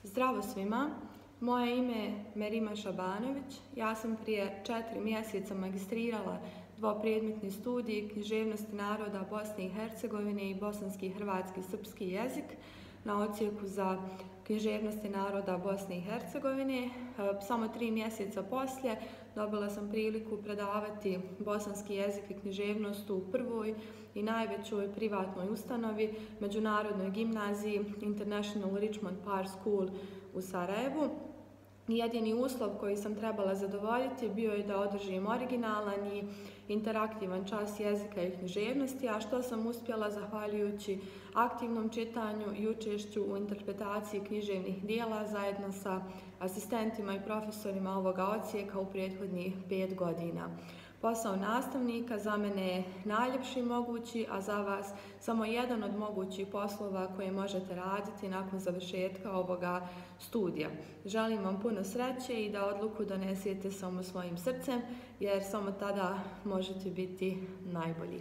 Zdravo svima, moje ime je Merima Šabanović. Ja sam prije 4 mjeseca magistrirala dvopredmetni studij književnosti naroda Bosne i Hercegovine i bosanski i hrvatski srpski jezik na odsjeku za književnosti naroda Bosne i Hercegovine. Samo 3 mjeseca poslije dobila sam priliku predavati bosanski jezik i književnost u prvoj i najvećoj privatnoj ustanovi, Međunarodnoj gimnaziji International Richmond Par School u Sarajevu. Jedini uslov koji sam trebala zadovoljiti bio je da održim originalan i interaktivan čas jezika i književnosti, a što sam uspjela zahvaljujući aktivnom čitanju i učešću u interpretaciji književnih dijela zajedno sa asistentima i profesorima ovoga odsjeka u prethodnih 5 godina. Posao nastavnika za mene je najljepši mogući, a za vas samo jedan od mogućih poslova koje možete raditi nakon završetka ovoga studija. Želim vam puno sreće i da odluku donesete samo svojim srcem, jer samo tada možete biti najbolji.